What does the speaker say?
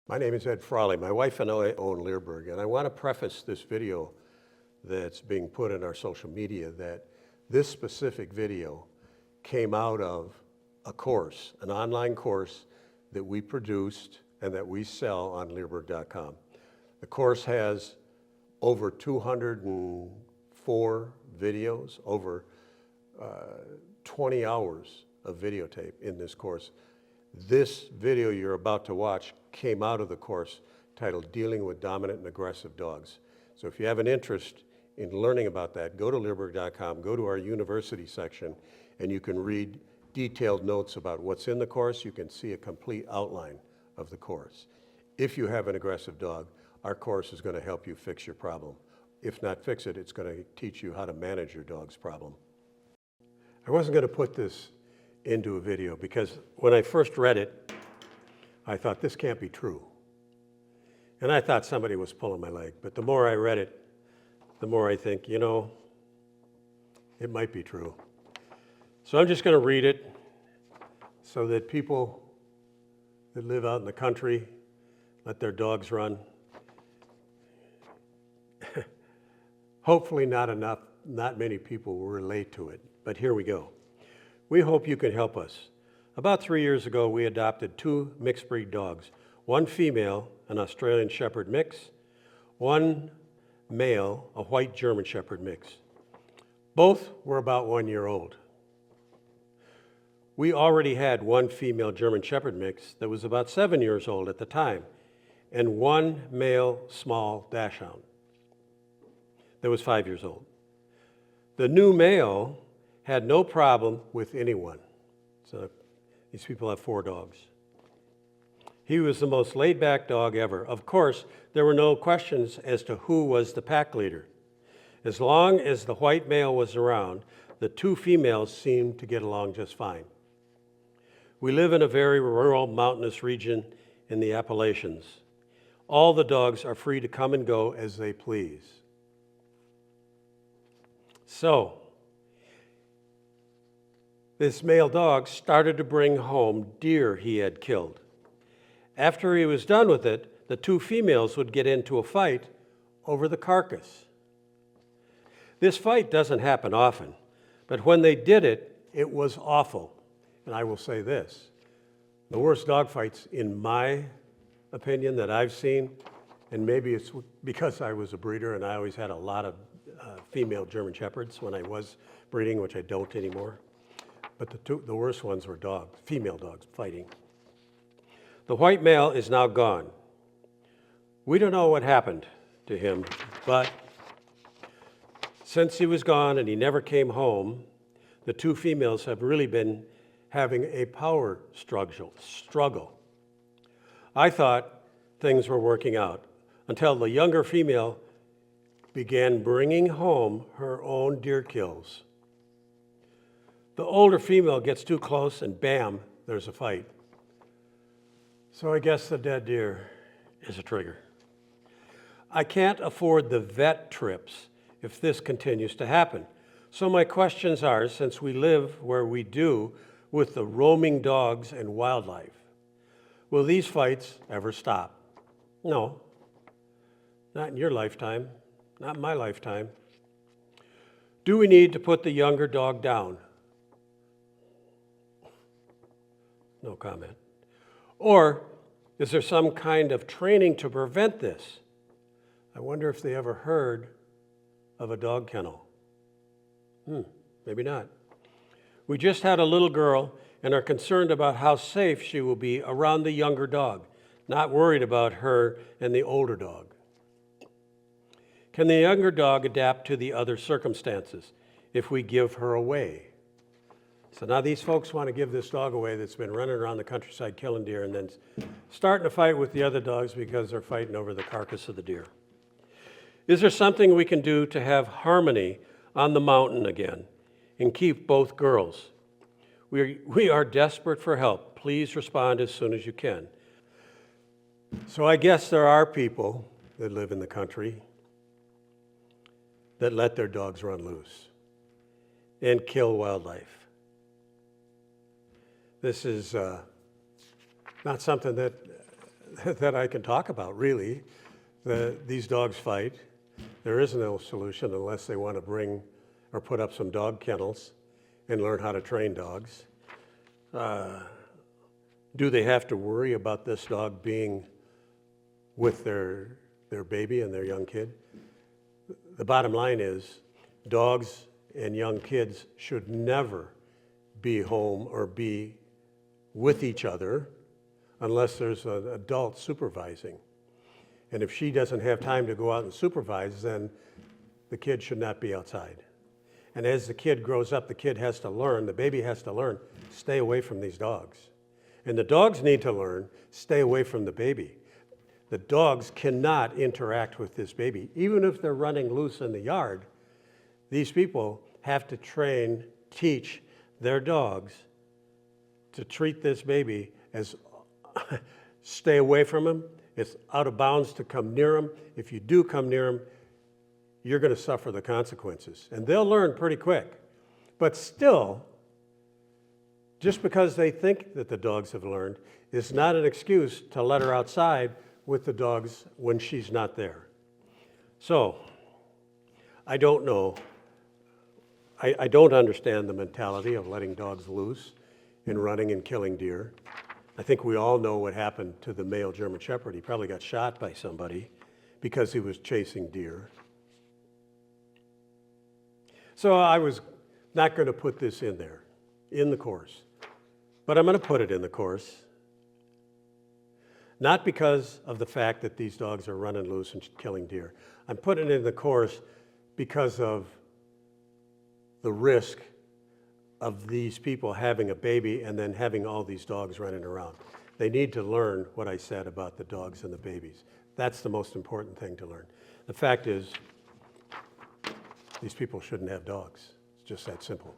My name is Ed Frawley. My wife and I own Leerburg, and I want to preface this video that's being put in our social media that this specific video came out of a course, an online course that we produced and that we sell on Leerburg.com. The course has over 204 videos, over 20 hours of videotape in this course. This video you're about to watch came out of the course titled Dealing with Dominant and Aggressive Dogs. So if you have an interest in learning about that, go to Leerburg.com, go to our university section, and you can read detailed notes about what's in the course. You can see a complete outline of the course. If you have an aggressive dog, our course is going to help you fix your problem. If not fix it, it's going to teach you how to manage your dog's problem. I wasn't going to put this into a video because when I first read it, I thought this can't be true. And I thought somebody was pulling my leg. But the more I read it, the more I think, you know, it might be true. So I'm just going to read it so that people that live out in the country, let their dogs run. Hopefully not many people will relate to it, but here we go. We hope you can help us. About 3 years ago, we adopted 2 mixed breed dogs, one female, an Australian Shepherd mix, one male, a white German Shepherd mix. Both were about 1 year old. We already had one female German Shepherd mix that was about 7 years old at the time, and one male small dachshund that was 5 years old. The new male had no problem with anyone. So these people have 4 dogs. He was the most laid-back dog ever. Of course, there were no questions as to who was the pack leader. As long as the white male was around, the 2 females seemed to get along just fine. We live in a very rural, mountainous region in the Appalachians. All the dogs are free to come and go as they please. So, this male dog started to bring home deer he had killed. After he was done with it, the 2 females would get into a fight over the carcass. This fight doesn't happen often, but when they did it, it was awful. And I will say this, the worst dog fights, in my opinion, that I've seen, and maybe it's because I was a breeder and I always had a lot of female German Shepherds when I was breeding, which I don't anymore. But the worst ones were female dogs fighting. The white male is now gone. We don't know what happened to him, but since he was gone and he never came home, the 2 females have really been having a power struggle. I thought things were working out until the younger female began bringing home her own deer kills. The older female gets too close and bam, there's a fight. So I guess the dead deer is a trigger. I can't afford the vet trips if this continues to happen. So my questions are, since we live where we do with the roaming dogs and wildlife, will these fights ever stop? No, not in your lifetime, not in my lifetime. Do we need to put the younger dog down? No comment. Or is there some kind of training to prevent this? I wonder if they ever heard of a dog kennel. Maybe not. We just had a little girl and are concerned about how safe she will be around the younger dog, not worried about her and the older dog. Can the younger dog adapt to the other circumstances if we give her away? So now these folks want to give this dog away that's been running around the countryside killing deer and then starting to fight with the other dogs because they're fighting over the carcass of the deer. Is there something we can do to have harmony on the mountain again and keep both girls? We are desperate for help. Please respond as soon as you can. So I guess there are people that live in the country that let their dogs run loose and kill wildlife. This is not something that that I can talk about, really. These dogs fight. There is no solution unless they want to bring or put up some dog kennels and learn how to train dogs. Do they have to worry about this dog being with their baby and their young kid? The bottom line is dogs and young kids should never be home or be with each other unless there's an adult supervising. And if she doesn't have time to go out and supervise, then the kid should not be outside. And as the kid grows up, the kid has to learn, the baby has to learn, stay away from these dogs. And the dogs need to learn, stay away from the baby. The dogs cannot interact with this baby. Even if they're running loose in the yard, these people have to train, teach their dogs to treat this baby as stay away from him. It's out of bounds to come near him. If you do come near him, you're going to suffer the consequences. And they'll learn pretty quick. But still, just because they think that the dogs have learned is not an excuse to let her outside with the dogs when she's not there. So, I don't know. I don't understand the mentality of letting dogs loose and running and killing deer. I think we all know what happened to the male German Shepherd. He probably got shot by somebody because he was chasing deer. So I was not going to put this in there, in the course. But I'm going to put it in the course. Not because of the fact that these dogs are running loose and killing deer. I'm putting it in the course because of the risk of these people having a baby and then having all these dogs running around. They need to learn what I said about the dogs and the babies. That's the most important thing to learn. The fact is, these people shouldn't have dogs. It's just that simple.